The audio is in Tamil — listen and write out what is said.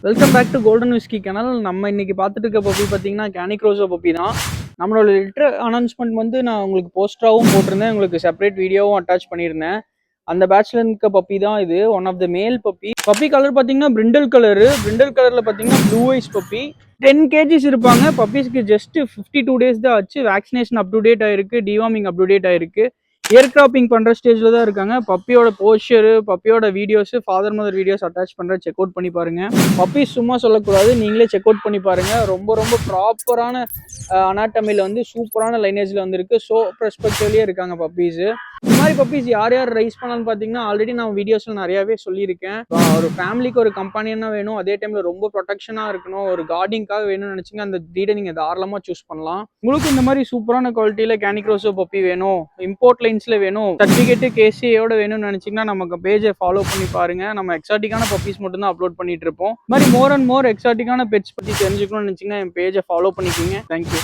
Welcome back to Golden Whisky channel. நம்ம இன்னைக்கு பார்த்துட்டு இருக்க பப்பி பார்த்தீங்கன்னா கேனி க்ரோசோ பப்பி தான். நம்மளோட லிட்டர் அனௌன்ஸ்மெண்ட் வந்து நான் உங்களுக்கு போஸ்டராகவும் போட்டிருந்தேன், உங்களுக்கு செப்பரேட் வீடியோவும் அட்டாச் பண்ணியிருந்தேன். அந்த பேட்ச்ல இருக்க பப்பி தான் இது. One of the male puppy. Puppy colour பார்த்தீங்கன்னா பிரிண்டல் கலரு. பிரிண்டல் கலர்ல பார்த்தீங்கன்னா ப்ளூ ஐஸ் பப்பி. 10 கேஜிஸ் இருப்பாங்க. பப்பீஸ்க்கு ஜஸ்ட் 52 டேஸ் தான் ஆச்சு. வேக்சினேஷன் அப் டு டேட் ஆயிருக்கு, டிவார்மிங் அப் டு டேட் ஆயிருக்கு. இயர் கிராப்பிங் பண்ற ஸ்டேஜ்ல தான் இருக்காங்க. பப்பியோட போஸ்டர், பப்பியோட videos, father mother videos attach பண்ற, செக் அவுட் பண்ணி பாருங்க. பப்பீஸ் சும்மா சொல்லக்கூடாது, நீங்களே செக் அவுட் பண்ணி பாருங்க. ரொம்ப ரொம்ப ப்ராப்பரான அனாட்டமில வந்து சூப்பரான லைனேஜ்ல வந்திருக்கு. ஸோ பெர்ஸ்பெக்டிவ்லயே இருக்காங்க பப்பீஸ். இந்த மாதிரி பப்பீஸ் யார் யார் ரைஸ் பண்ணலாம்னு பார்த்தீங்கன்னா, ஆல்ரெடி நான் வீடியோஸ்ல நிறையவே சொல்லியிருக்கேன். ஒரு ஃபேமிலிக்கு ஒரு கம்பெனியனா வேணும், அதே டைம்ல ரொம்ப ப்ரொடெக்ஷனா இருக்கணும், ஒரு கார்டிங்காக வேணும்னு நினைச்சீங்க, அந்த ப்ரீடை நீங்க தாராளமா சூஸ் பண்ணலாம். உங்களுக்கு இந்த மாதிரி சூப்பரான குவாலிட்டியில கேனி க்ரோசோ பப்பி வேணும், இம்போர்ட் லைன்ஸ்ல வேணும், சர்டிஃபிகேட் கேசியோட வேணும்னு நினைச்சீங்கன்னா நமக்கு பேஜை ஃபாலோ பண்ணி பாருங்க. நம்ம எக்ஸாட்டிக்கான பப்பீஸ் மட்டும் தான் அப்லோட் பண்ணிட்டு இருப்போம். இந்த மாதிரி மோர் அண்ட் மோர் எக்ஸாட்டிக்கான பெட்ஸ் பத்தி தெரிஞ்சுக்கணும்னு நினைச்சீங்கன்னா என் பேஜை ஃபாலோ பண்ணிக்கோங்க. தேங்க்யூ.